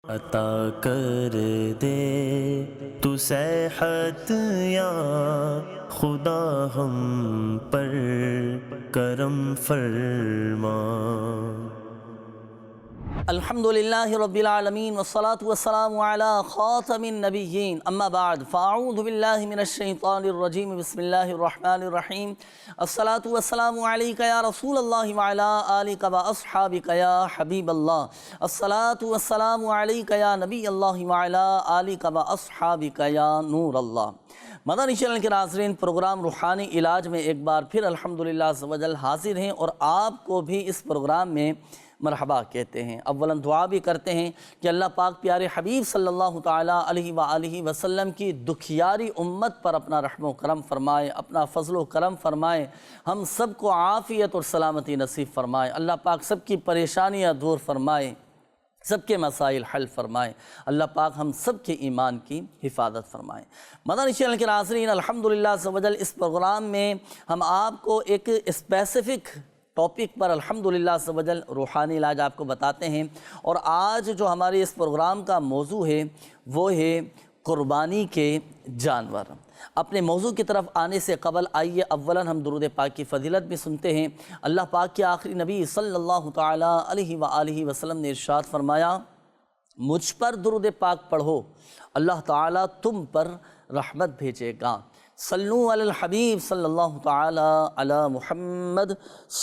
عطا کر دے تو صحت یا خدا ہم پر کرم فرما۔ الحمدللہ رب العالمین والصلاة والسلام علی خاتم النبیین، اما بعد فاعوذ باللہ من الشیطان الرجیم، بسم اللہ الرحمن الرحیم۔ الصلاة والسلام علیک یا رسول اللہ وعلی آلک و اصحابک یا حبیب اللہ۔ الصلاة والسلام علیک یا نبی اللہ وعلی آلک و اصحابک یا نور اللہ۔ مدنی چینل کے ناظرین، پروگرام روحانی علاج میں ایک بار پھر الحمدللہ عز و جل حاضر ہیں اور آپ کو بھی اس پروگرام میں مرحبا کہتے ہیں۔ اولاً دعا بھی کرتے ہیں کہ اللہ پاک پیارے حبیب صلی اللہ تعالیٰ علیہ وآلہ وسلم کی دکھیاری امت پر اپنا رحم و کرم فرمائے، اپنا فضل و کرم فرمائے، ہم سب کو عافیت اور سلامتی نصیب فرمائے۔ اللہ پاک سب کی پریشانیاں دور فرمائے، سب کے مسائل حل فرمائے۔ اللہ پاک ہم سب کے ایمان کی حفاظت فرمائے۔ مدنی چینل کے ناظرین، الحمدللہ عز و جل اس پروگرام میں ہم آپ کو ایک اسپیسیفک ٹاپک پر الحمدللہ عز و جل روحانی علاج آپ کو بتاتے ہیں، اور آج جو ہمارے اس پروگرام کا موضوع ہے وہ ہے قربانی کے جانور۔ اپنے موضوع کی طرف آنے سے قبل آئیے اولاً ہم درود پاک کی فضیلت بھی سنتے ہیں۔ اللہ پاک کے آخری نبی صلی اللہ تعالیٰ علیہ وآلہ وسلم نے ارشاد فرمایا، مجھ پر درود پاک پڑھو، اللہ تعالیٰ تم پر رحمت بھیجے گا۔ صلو علی الحبیب صلی اللہ تعالیٰ علی محمد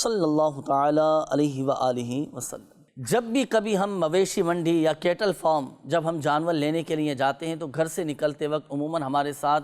صلی اللہ تعالیٰ علیہ وآلہ وسلم۔ جب بھی کبھی ہم مویشی منڈی یا کیٹل فارم جب ہم جانور لینے کے لیے جاتے ہیں تو گھر سے نکلتے وقت عموماً ہمارے ساتھ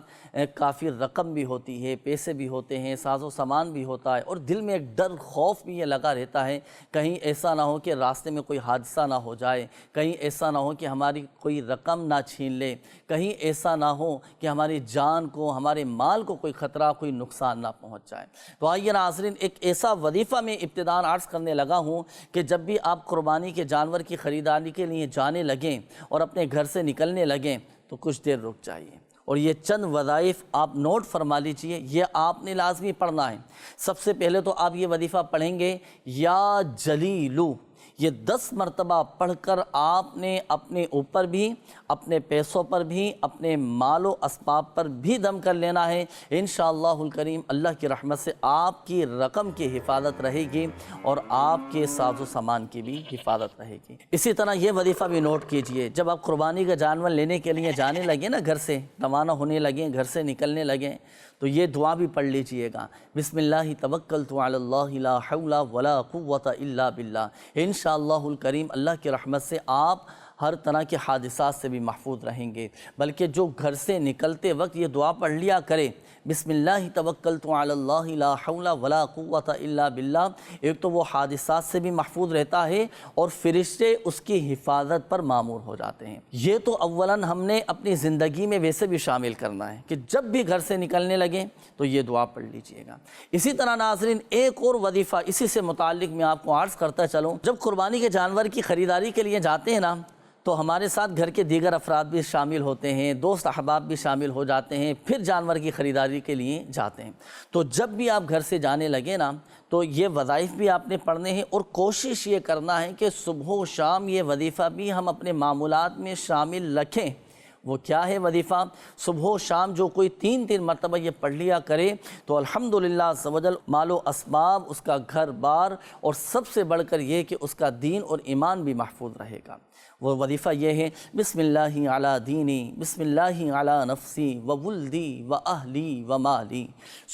کافی رقم بھی ہوتی ہے، پیسے بھی ہوتے ہیں، ساز و سامان بھی ہوتا ہے، اور دل میں ایک ڈر خوف بھی یہ لگا رہتا ہے کہیں ایسا نہ ہو کہ راستے میں کوئی حادثہ نہ ہو جائے، کہیں ایسا نہ ہو کہ ہماری کوئی رقم نہ چھین لے، کہیں ایسا نہ ہو کہ ہماری جان کو، ہمارے مال کو کوئی خطرہ، کوئی نقصان نہ پہنچ جائے۔ تو آئیے ناظرین، ایک ایسا وظیفہ میں ابتداءً عرض کرنے لگا ہوں کہ جب بھی آپ قربانی کے جانور کی خریداری کے لیے جانے لگیں اور اپنے گھر سے نکلنے لگیں تو کچھ دیر رک جائیے، اور یہ چند وظائف آپ نوٹ فرما لیجئے، یہ آپ نے لازمی پڑھنا ہے۔ سب سے پہلے تو آپ یہ وظیفہ پڑھیں گے، یا جلیلو، یہ 10 مرتبہ پڑھ کر آپ نے اپنے اوپر بھی، اپنے پیسوں پر بھی، اپنے مال و اسباب پر بھی دم کر لینا ہے۔ انشاءاللہ الکریم اللہ کی رحمت سے آپ کی رقم کی حفاظت رہے گی اور آپ کے ساز و سامان کی بھی حفاظت رہے گی۔ اسی طرح یہ وظیفہ بھی نوٹ کیجئے، جب آپ قربانی کا جانور لینے کے لیے جانے لگیں نا، گھر سے روانہ ہونے لگیں، گھر سے نکلنے لگیں، تو یہ دعا بھی پڑھ لیجئے گا، بسم اللہ توکلت علی اللہ لا حول ولا قوة الا باللہ۔ انشاءاللہ الکریم اللہ کی رحمت سے آپ ہر طرح کے حادثات سے بھی محفوظ رہیں گے۔ بلکہ جو گھر سے نکلتے وقت یہ دعا پڑھ لیا کرے، بسم اللہ توکلت علی اللہ لا حول ولا قوة الا باللہ، ایک تو وہ حادثات سے بھی محفوظ رہتا ہے اور فرشتے اس کی حفاظت پر مامور ہو جاتے ہیں۔ یہ تو اولاً ہم نے اپنی زندگی میں ویسے بھی شامل کرنا ہے کہ جب بھی گھر سے نکلنے لگیں تو یہ دعا پڑھ لیجئے گا۔ اسی طرح ناظرین، ایک اور وظیفہ اسی سے متعلق میں آپ کو عرض کرتا چلوں، جب قربانی کے جانور کی خریداری کے لیے جاتے ہیں نا تو ہمارے ساتھ گھر کے دیگر افراد بھی شامل ہوتے ہیں، دوست احباب بھی شامل ہو جاتے ہیں، پھر جانور کی خریداری کے لیے جاتے ہیں۔ تو جب بھی آپ گھر سے جانے لگے نا تو یہ وظائف بھی آپ نے پڑھنے ہیں، اور کوشش یہ کرنا ہے کہ صبح و شام یہ وظیفہ بھی ہم اپنے معمولات میں شامل رکھیں۔ وہ کیا ہے وظیفہ؟ صبح و شام جو کوئی 3 مرتبہ یہ پڑھ لیا کرے تو الحمدللہ عز و جل مال و اسباب، اس کا گھر بار، اور سب سے بڑھ کر یہ کہ اس کا دین اور ایمان بھی محفوظ رہے گا۔ وہ وظیفہ یہ ہے، بسم اللہ علی دینی، بسم اللہ علی نفسی و ولدی و اہلی و مالی۔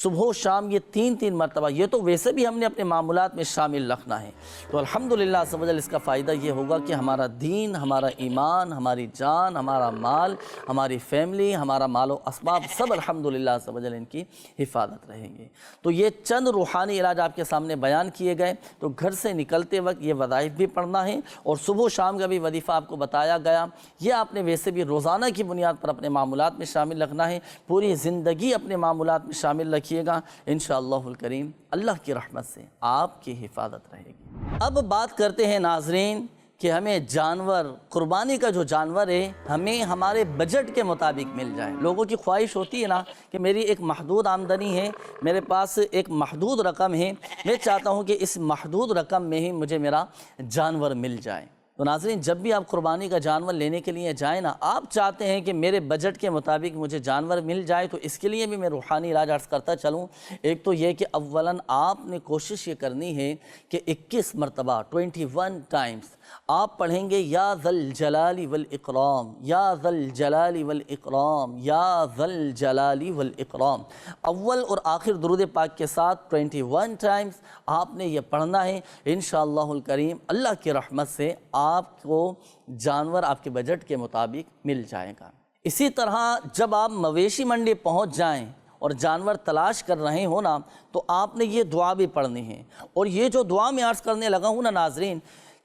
صبح و شام یہ 3 مرتبہ، یہ تو ویسے بھی ہم نے اپنے معمولات میں شامل رکھنا ہے۔ تو الحمدللہ عز و جل اس کا فائدہ یہ ہوگا کہ ہمارا دین، ہمارا ایمان، ہماری جان، ہمارا مال، ہماری فیملی، ہمارا مال و اسباب سب الحمدللہ عز و جل ان کی حفاظت رہیں گے۔ تو یہ چند روحانی علاج آپ کے سامنے بیان کیے گئے، تو گھر سے نکلتے وقت یہ وظائف بھی پڑھنا ہے، اور صبح و شام کا بھی وظیفہ آپ کو بتایا گیا، یہ آپ نے ویسے بھی روزانہ کی بنیاد پر اپنے معمولات میں شامل رکھنا ہے، پوری زندگی اپنے معمولات میں شامل رکھیے گا، انشاءاللہ الکریم اللہ کی رحمت سے آپ کی حفاظت رہے گی۔ اب بات کرتے ہیں ناظرین کہ ہمیں جانور، قربانی کا جو جانور ہے ہمیں ہمارے بجٹ کے مطابق مل جائے۔ لوگوں کی خواہش ہوتی ہے نا کہ میری ایک محدود آمدنی ہے، میرے پاس ایک محدود رقم ہے، میں چاہتا ہوں کہ اس محدود رقم میں ہی مجھے میرا جانور مل جائے۔ تو ناظرین جب بھی آپ قربانی کا جانور لینے کے لیے جائیں نا، آپ چاہتے ہیں کہ میرے بجٹ کے مطابق مجھے جانور مل جائے، تو اس کے لیے بھی میں روحانی علاج عرض کرتا چلوں۔ ایک تو یہ کہ اولاً آپ نے کوشش یہ کرنی ہے کہ 21 مرتبہ 21 ٹائمز آپ پڑھیں گے یا ذا الجلال والاکرام، یا ذا الجلال والاکرام، یا ذا الجلال والاکرام، اول اور آخر درود پاک کے ساتھ 21 ٹائمز آپ نے یہ پڑھنا ہے۔ انشاءاللہ الکریم اللہ کی رحمت سے آپ کو جانور آپ کے بجٹ کے مطابق مل جائے گا۔ اسی طرح جب آپ مویشی منڈی پہنچ جائیں اور جانور تلاش کر رہے ہو نا، تو آپ نے یہ دعا بھی پڑھنی ہے، اور یہ جو دعا میں عرض کرنے لگا ہوں نا ناظرین،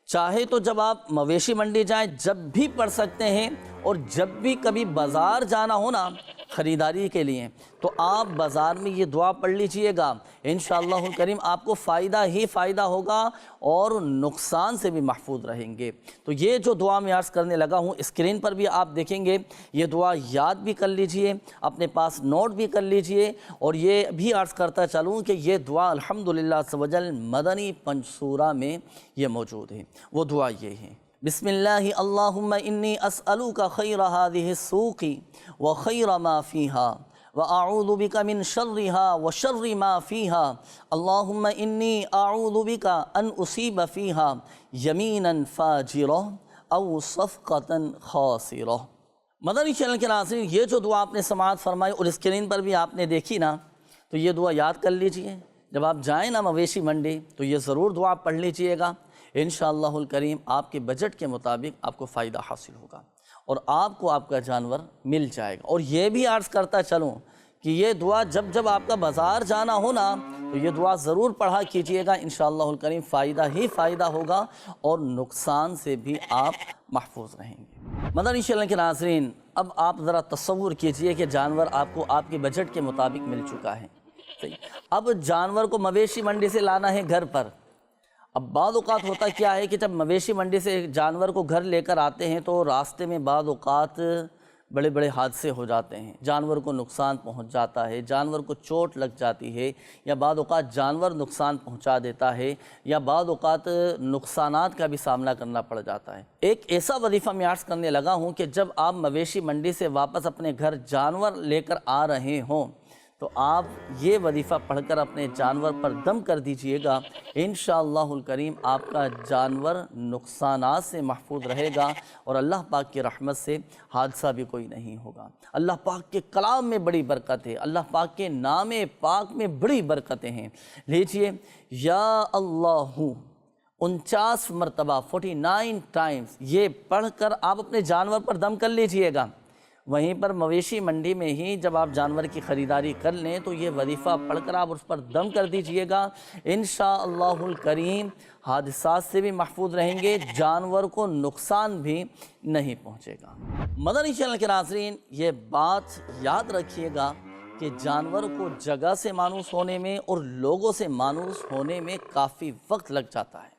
چاہے تو جب آپ مویشی منڈی جائیں جب بھی پڑھ سکتے ہیں، اور جب بھی کبھی بازار جانا ہو نا خریداری کے لیے تو آپ بازار میں یہ دعا پڑھ لیجئے گا، انشاءاللہ الکریم آپ کو فائدہ ہی فائدہ ہوگا اور نقصان سے بھی محفوظ رہیں گے۔ تو یہ جو دعا میں عرض کرنے لگا ہوں اسکرین پر بھی آپ دیکھیں گے، یہ دعا یاد بھی کر لیجئے، اپنے پاس نوٹ بھی کر لیجئے، اور یہ بھی عرض کرتا چلوں کہ یہ دعا الحمدللہ عز و جل مدنی پنجسورہ میں یہ موجود ہے۔ وہ دعا یہ ہے: بسم اللہ اللہم انی اسألوک خیر هذه السوق وخیر ما فیها واعوذ بک من شرها وشر ما فیها اللہم انی اعوذ بک ان اصیب فیها یمینا فاجرہ او صفقتا خاسرہ۔ مدنی چینل کے ناظرین یہ جو دعا آپ نے سماعت فرمائی اور اسکرین پر بھی آپ نے دیکھی نا، تو یہ دعا یاد کر لیجئے، جب آپ جائیں نا مویشی منڈی تو یہ ضرور دعا پڑھ لیجئے گا، انشاءاللہ الکریم آپ کے بجٹ کے مطابق آپ کو فائدہ حاصل ہوگا اور آپ کو آپ کا جانور مل جائے گا۔ اور یہ بھی عرض کرتا چلوں کہ یہ دعا جب آپ کا بازار جانا ہو نا تو یہ دعا ضرور پڑھا کیجئے گا، انشاءاللہ الکریم فائدہ ہی فائدہ ہوگا اور نقصان سے بھی آپ محفوظ رہیں گے۔ مدنی چینل کے ناظرین اب آپ ذرا تصور کیجئے کہ جانور آپ کو آپ کے بجٹ کے مطابق مل چکا ہے، اب جانور کو مویشی منڈی سے لانا ہے گھر پر۔ اب بعض اوقات ہوتا کیا ہے کہ جب مویشی منڈی سے جانور کو گھر لے کر آتے ہیں تو راستے میں بعض اوقات بڑے بڑے حادثے ہو جاتے ہیں، جانور کو نقصان پہنچ جاتا ہے، جانور کو چوٹ لگ جاتی ہے، یا بعض اوقات جانور نقصان پہنچا دیتا ہے، یا بعض اوقات نقصانات کا بھی سامنا کرنا پڑ جاتا ہے۔ ایک ایسا وظیفہ میں عرض کرنے لگا ہوں کہ جب آپ مویشی منڈی سے واپس اپنے گھر جانور لے کر آ رہے ہوں تو آپ یہ وظیفہ پڑھ کر اپنے جانور پر دم کر دیجئے گا، انشاءاللہ الکریم آپ کا جانور نقصانات سے محفوظ رہے گا اور اللہ پاک کی رحمت سے حادثہ بھی کوئی نہیں ہوگا۔ اللہ پاک کے کلام میں بڑی برکت ہے، اللہ پاک کے نام پاک میں بڑی برکتیں ہیں۔ لیجئے یا اللہ 49 مرتبہ 49 ٹائمز یہ پڑھ کر آپ اپنے جانور پر دم کر لیجئے گا۔ وہیں پر مویشی منڈی میں ہی جب آپ جانور کی خریداری کر لیں تو یہ وظیفہ پڑھ کر آپ اس پر دم کر دیجئے گا، انشاءاللہ الکریم حادثات سے بھی محفوظ رہیں گے، جانور کو نقصان بھی نہیں پہنچے گا۔ مدنی چینل کے ناظرین یہ بات یاد رکھیے گا کہ جانور کو جگہ سے مانوس ہونے میں اور لوگوں سے مانوس ہونے میں کافی وقت لگ جاتا ہے۔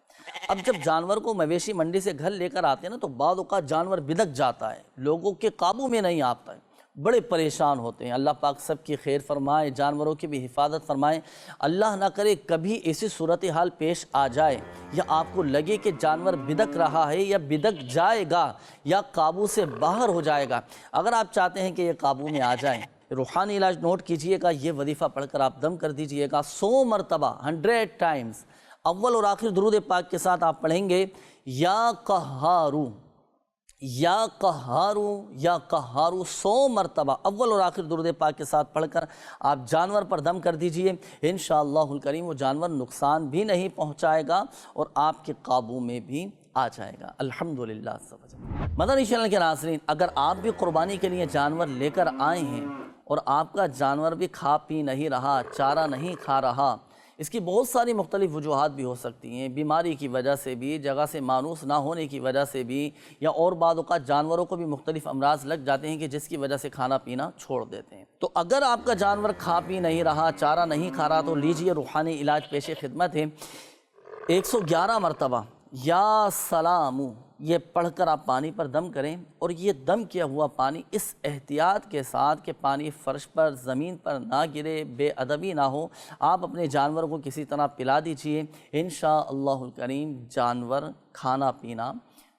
اب جب جانور کو مویشی منڈی سے گھر لے کر آتے ہیں نا تو بعض اوقات جانور بدک جاتا ہے، لوگوں کے قابو میں نہیں آتا ہے، بڑے پریشان ہوتے ہیں۔ اللہ پاک سب کی خیر فرمائے، جانوروں کی بھی حفاظت فرمائے۔ اللہ نہ کرے کبھی ایسی صورتحال پیش آ جائے یا آپ کو لگے کہ جانور بدک رہا ہے یا بدک جائے گا یا قابو سے باہر ہو جائے گا، اگر آپ چاہتے ہیں کہ یہ قابو میں آ جائیں، روحانی علاج نوٹ کیجئے گا، یہ وظیفہ پڑھ کر آپ دم کر دیجئے گا 100 مرتبہ 100 ٹائمز اول اور آخر درود پاک کے ساتھ آپ پڑھیں گے یا قہارو، یا قہارو، یا قہارو 100 مرتبہ اول اور آخر درود پاک کے ساتھ پڑھ کر آپ جانور پر دم کر دیجئے، انشاءاللہ الکریم وہ جانور نقصان بھی نہیں پہنچائے گا اور آپ کے قابو میں بھی آ جائے گا الحمدللہ۔ مدنی چینل کے ناظرین اگر آپ بھی قربانی کے لیے جانور لے کر آئے ہیں اور آپ کا جانور بھی کھا پی نہیں رہا، چارہ نہیں کھا رہا، اس کی بہت ساری مختلف وجوہات بھی ہو سکتی ہیں، بیماری کی وجہ سے بھی، جگہ سے مانوس نہ ہونے کی وجہ سے بھی، یا اور بعض اوقات جانوروں کو بھی مختلف امراض لگ جاتے ہیں کہ جس کی وجہ سے کھانا پینا چھوڑ دیتے ہیں۔ تو اگر آپ کا جانور کھا پی نہیں رہا، چارہ نہیں کھا رہا، تو لیجئے روحانی علاج پیش خدمت ہے 111 مرتبہ یا سلامو یہ پڑھ کر آپ پانی پر دم کریں، اور یہ دم کیا ہوا پانی اس احتیاط کے ساتھ کہ پانی فرش پر زمین پر نہ گرے، بے ادبی نہ ہو، آپ اپنے جانور کو کسی طرح پلا دیجئے، انشاءاللہ الکریم جانور کھانا پینا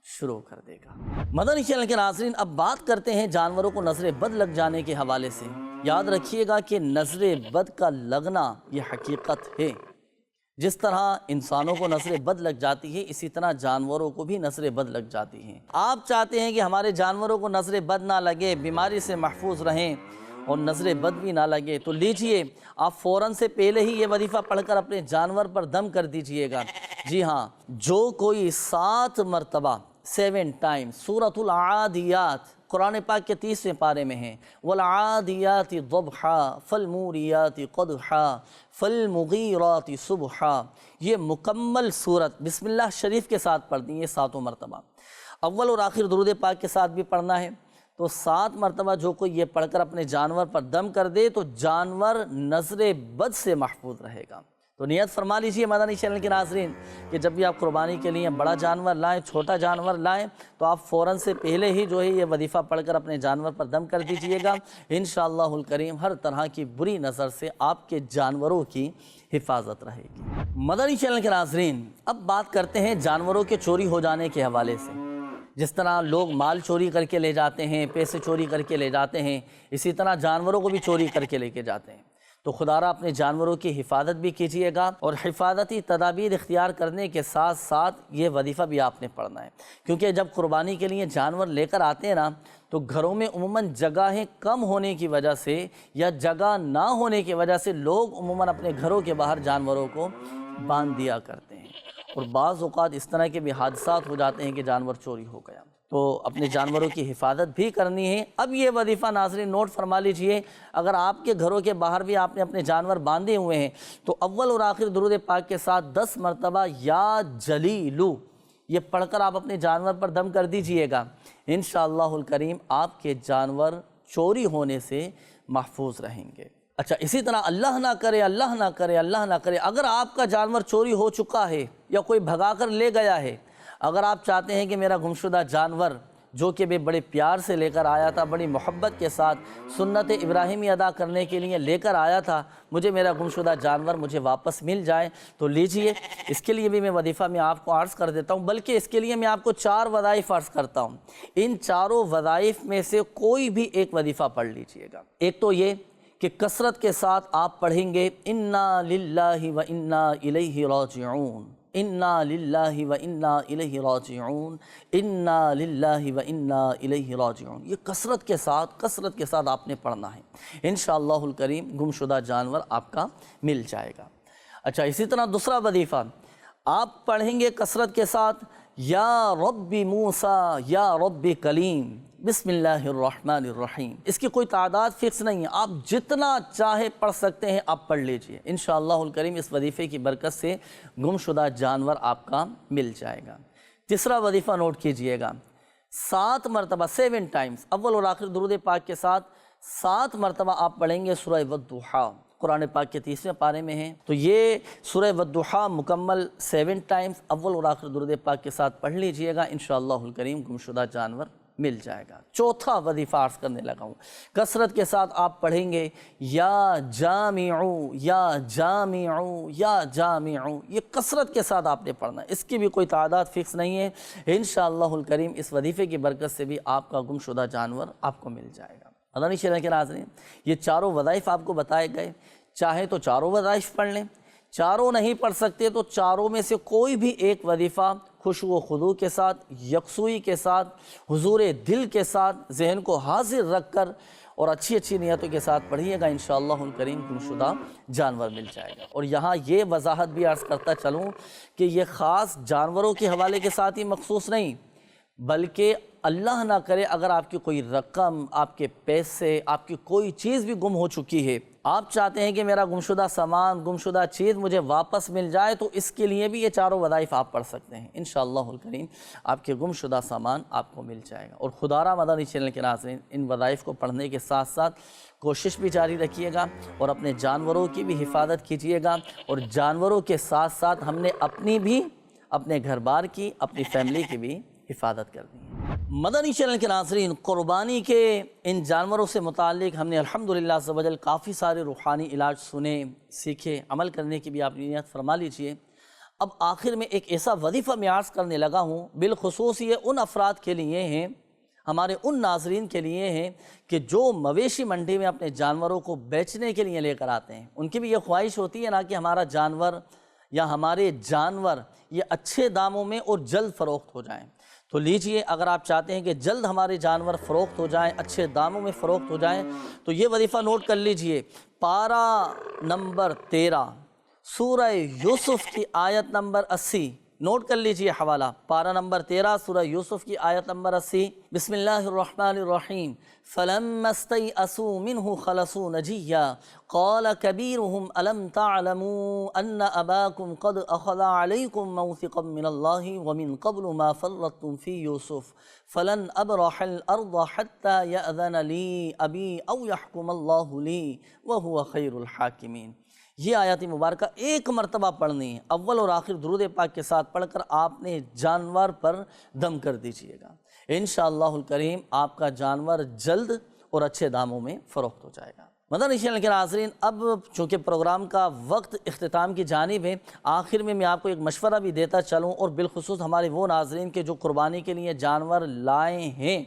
شروع کر دے گا۔ مدنی چینل کے ناظرین، اب بات کرتے ہیں جانوروں کو نظر بد لگ جانے کے حوالے سے۔ یاد رکھیے گا کہ نظر بد کا لگنا یہ حقیقت ہے۔ جس طرح انسانوں کو نظر بد لگ جاتی ہے، اسی طرح جانوروں کو بھی نظر بد لگ جاتی ہے۔ آپ چاہتے ہیں کہ ہمارے جانوروں کو نظر بد نہ لگے، بیماری سے محفوظ رہیں اور نظر بد بھی نہ لگے، تو لیجئے آپ فوراً سے پہلے ہی یہ وظیفہ پڑھ کر اپنے جانور پر دم کر دیجئے گا۔ جی ہاں، جو کوئی 7 مرتبہ 7 ٹائم سورۃ العادیات قرآن پاک کے 30ویں پارے میں ہیں، والعادیات ضبحا فالموریات قدحا فالمغیرات صبحا، یہ مکمل صورت بسم اللہ شریف کے ساتھ پڑھ دیں، یہ 7 مرتبہ۔ اول اور آخر درود پاک کے ساتھ بھی پڑھنا ہے، تو 7 مرتبہ جو کوئی یہ پڑھ کر اپنے جانور پر دم کر دے تو جانور نظر بد سے محفوظ رہے گا۔ تو نیت فرما لیجئے مدنی چینل کے ناظرین کہ جب بھی آپ قربانی کے لیے بڑا جانور لائیں، چھوٹا جانور لائیں، تو آپ فوراً سے پہلے ہی جو ہے یہ وظیفہ پڑھ کر اپنے جانور پر دم کر دیجئے گا۔ انشاءاللہ الکریم ہر طرح کی بری نظر سے آپ کے جانوروں کی حفاظت رہے گی۔ مدنی چینل کے ناظرین، اب بات کرتے ہیں جانوروں کے چوری ہو جانے کے حوالے سے۔ جس طرح لوگ مال چوری کر کے لے جاتے ہیں، پیسے چوری کر کے لے جاتے ہیں، اسی طرح جانوروں کو بھی چوری کر کے لے کے جاتے ہیں۔ تو خدا را اپنے جانوروں کی حفاظت بھی کیجئے گا، اور حفاظتی تدابیر اختیار کرنے کے ساتھ ساتھ یہ وظیفہ بھی آپ نے پڑھنا ہے، کیونکہ جب قربانی کے لیے جانور لے کر آتے ہیں نا، تو گھروں میں عموماً جگہیں کم ہونے کی وجہ سے یا جگہ نہ ہونے کی وجہ سے لوگ عموماً اپنے گھروں کے باہر جانوروں کو باندھ دیا کرتے ہیں، اور بعض اوقات اس طرح کے بھی حادثات ہو جاتے ہیں کہ جانور چوری ہو گیا۔ تو اپنے جانوروں کی حفاظت بھی کرنی ہے۔ اب یہ وظیفہ ناظرین نوٹ فرما لیجئے، اگر آپ کے گھروں کے باہر بھی آپ نے اپنے جانور باندھے ہوئے ہیں تو اول اور آخر درود پاک کے ساتھ 10 مرتبہ یا جلیلو یہ پڑھ کر آپ اپنے جانور پر دم کر دیجئے گا۔ انشاءاللہ الکریم آپ کے جانور چوری ہونے سے محفوظ رہیں گے۔ اچھا، اسی طرح اللہ نہ کرے، اللہ نہ کرے، اللہ نہ کرے، اگر آپ کا جانور چوری ہو چکا ہے یا کوئی بھگا کر لے گیا ہے، اگر آپ چاہتے ہیں کہ میرا گمشدہ جانور جو کہ میں بڑے پیار سے لے کر آیا تھا، بڑی محبت کے ساتھ سنت ابراہیمی ادا کرنے کے لیے لے کر آیا تھا، مجھے میرا گمشدہ جانور مجھے واپس مل جائے، تو لیجئے، اس کے لیے بھی میں وظیفہ میں آپ کو عرض کر دیتا ہوں، بلکہ اس کے لیے میں آپ کو 4 وظائف عرض کرتا ہوں۔ ان چاروں وظائف میں سے کوئی بھی ایک وظیفہ پڑھ لیجئے گا۔ ایک تو یہ کہ کثرت کے ساتھ آپ پڑھیں گے انا للہ و انا الیہ راجعون، انا للہ و انا الیہ راجعون، انا للہ و انا الیہ راجعون، یہ کثرت کے ساتھ آپ نے پڑھنا ہے۔ انشاءاللہ الکریم گمشدہ جانور آپ کا مل جائے گا۔ اچھا، اسی طرح دوسرا وظیفہ آپ پڑھیں گے کثرت کے ساتھ یا رب موسیٰ یا رب کلیم، بسم اللہ الرحمن الرحیم۔ اس کی کوئی تعداد فکس نہیں ہے، آپ جتنا چاہے پڑھ سکتے ہیں، آپ پڑھ لیجئے۔ انشاءاللہ الکریم اس وظیفے کی برکت سے گمشدہ جانور آپ کا مل جائے گا۔ تیسرا وظیفہ نوٹ کیجئے گا، 7 مرتبہ 7 ٹائمز اول اور آخر درود پاک کے ساتھ 7 مرتبہ آپ پڑھیں گے سورہ والضحیٰ، قرآن پاک کے 30ویں پارے میں ہیں، تو یہ سورہ والضحیٰ مکمل 7 ٹائمز اول اور آخر درود پاک کے ساتھ پڑھ لیجئے گا، انشاءاللہ الکریم گمشدہ جانور مل جائے گا۔ چوتھا وظیفہ عرض کرنے لگا ہوں، کثرت کے ساتھ آپ پڑھیں گے یا جامعو یا جامعو یا جامعو، یہ کثرت کے ساتھ آپ نے پڑھنا ہے، اس کی بھی کوئی تعداد فکس نہیں ہے۔ انشاءاللہ الکریم اس وظیفے کی برکت سے بھی آپ کا گمشدہ جانور آپ کو مل جائے گا۔ مدنی چینل کے ناظرین، یہ چاروں وظائف آپ کو بتائے گئے، چاہے تو چاروں وظائف پڑھ لیں، چاروں نہیں پڑھ سکتے تو چاروں میں سے کوئی بھی ایک وظیفہ خشوع و خضوع کے ساتھ، یکسوئی کے ساتھ، حضور دل کے ساتھ، ذہن کو حاضر رکھ کر اور اچھی اچھی نیتوں کے ساتھ پڑھیے گا، انشاءاللہ الکریم گمشدہ جانور مل جائے گا۔ اور یہاں یہ وضاحت بھی عرض کرتا چلوں کہ یہ خاص جانوروں کے حوالے کے ساتھ ہی مخصوص نہیں، بلکہ اللہ نہ کرے اگر آپ کی کوئی رقم، آپ کے پیسے، آپ کی کوئی چیز بھی گم ہو چکی ہے، آپ چاہتے ہیں کہ میرا گمشدہ سامان، گمشدہ چیز مجھے واپس مل جائے، تو اس کے لیے بھی یہ چاروں وظائف آپ پڑھ سکتے ہیں۔ انشاءاللہ الکریم آپ کے گمشدہ سامان آپ کو مل جائے گا۔ اور خدا را مدنی چینل کے ناظرین، ان وظائف کو پڑھنے کے ساتھ ساتھ کوشش بھی جاری رکھیے گا اور اپنے جانوروں کی بھی حفاظت کیجیے گا، اور جانوروں کے ساتھ ساتھ ہم نے اپنی بھی، اپنے گھر بار کی، اپنی فیملی کی بھی حفاظت کرنی ہے۔ مدنی چینل کے ناظرین، قربانی کے ان جانوروں سے متعلق ہم نے الحمدللہ عز و جل کافی سارے روحانی علاج سنے، سیکھے، عمل کرنے کی بھی آپ نیت فرما لیجئے۔ اب آخر میں ایک ایسا وظیفہ میں عرض کرنے لگا ہوں، بالخصوص یہ ان افراد کے لیے ہیں، ہمارے ان ناظرین کے لیے ہیں کہ جو مویشی منڈی میں اپنے جانوروں کو بیچنے کے لیے لے کر آتے ہیں۔ ان کی بھی یہ خواہش ہوتی ہے نا کہ ہمارا جانور یا ہمارے جانور یہ اچھے داموں میں اور جلد فروخت ہو جائیں۔ تو لیجئے، اگر آپ چاہتے ہیں کہ جلد ہمارے جانور فروخت ہو جائیں، اچھے داموں میں فروخت ہو جائیں، تو یہ وظیفہ نوٹ کر لیجئے۔ پارہ نمبر 13 سورہ یوسف کی آیت نمبر 80، نوٹ کر لیجئے حوالہ، پارہ نمبر 13 سورہ یوسف کی آیت نمبر 80۔ بسم اللہ الرحمن الرحیم۔ فَلَمَّا اسْتَيْأَسُوا مِنْهُ خَلَصُوا نَجِيًّا قَالَ كَبِيرُهُمْ أَلَمْ تَعْلَمُوا أَنَّ أَبَاكُمْ قَدْ أَخَذَ عَلَيْكُمْ مَوْثِقًا مِّنَ اللَّهِ وَمِنْ قَبْلُ مَا فَرَّطْتُمْ فِي يُوسُفَ فَلَنْ أَبْرَحَ الْأَرْضَ حَتَّى يَأْذَنَ لِي أَبِي أَوْ يَحْكُمَ اللَّهُ لِي وَهُوَ خَيْرُ الْحَاكِمِينَ۔ یہ آیات مبارکہ ایک مرتبہ پڑھنی ہے، اول اور آخر درود پاک کے ساتھ پڑھ کر آپ نے جانور پر دم کر دیجئے گا، انشاءاللہ الکریم آپ کا جانور جلد اور اچھے داموں میں فروخت ہو جائے گا۔ مدنی چینل کے ناظرین، اب چونکہ پروگرام کا وقت اختتام کی جانب ہے، آخر میں آپ کو ایک مشورہ بھی دیتا چلوں، اور بالخصوص ہمارے وہ ناظرین کے جو قربانی کے لیے جانور لائے ہیں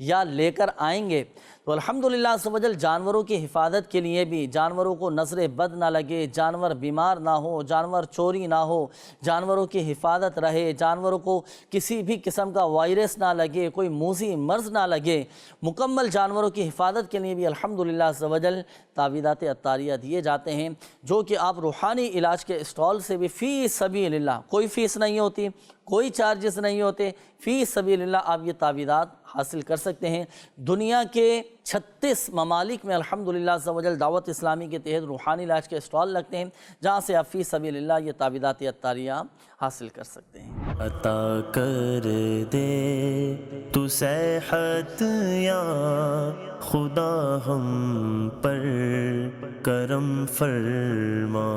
یا لے کر آئیں گے، تو الحمدللہ عز و جل جانوروں کی حفاظت کے لیے بھی، جانوروں کو نظر بد نہ لگے، جانور بیمار نہ ہو، جانور چوری نہ ہو، جانوروں کی حفاظت رہے، جانوروں کو کسی بھی قسم کا وائرس نہ لگے، کوئی موذی مرض نہ لگے، مکمل جانوروں کی حفاظت کے لیے بھی الحمدللہ عز و جل تعویذات عطاریہ دیے جاتے ہیں، جو کہ آپ روحانی علاج کے اسٹال سے بھی فی سبیل اللہ، کوئی فیس نہیں ہوتی، کوئی چارجز نہیں ہوتے، فی سبیل اللہ آپ یہ تعویذات حاصل کر سکتے ہیں۔ دنیا کے 36 ممالک میں الحمدللہ عز و جل دعوت اسلامی کے تحت روحانی علاج کے اسٹال لگتے ہیں، جہاں سے آپ فی سبیل اللہ یہ تعویذات عطاریہ حاصل کر سکتے ہیں۔ عطا کر دے تو صحت یا خدا ہم پر کرم فرما۔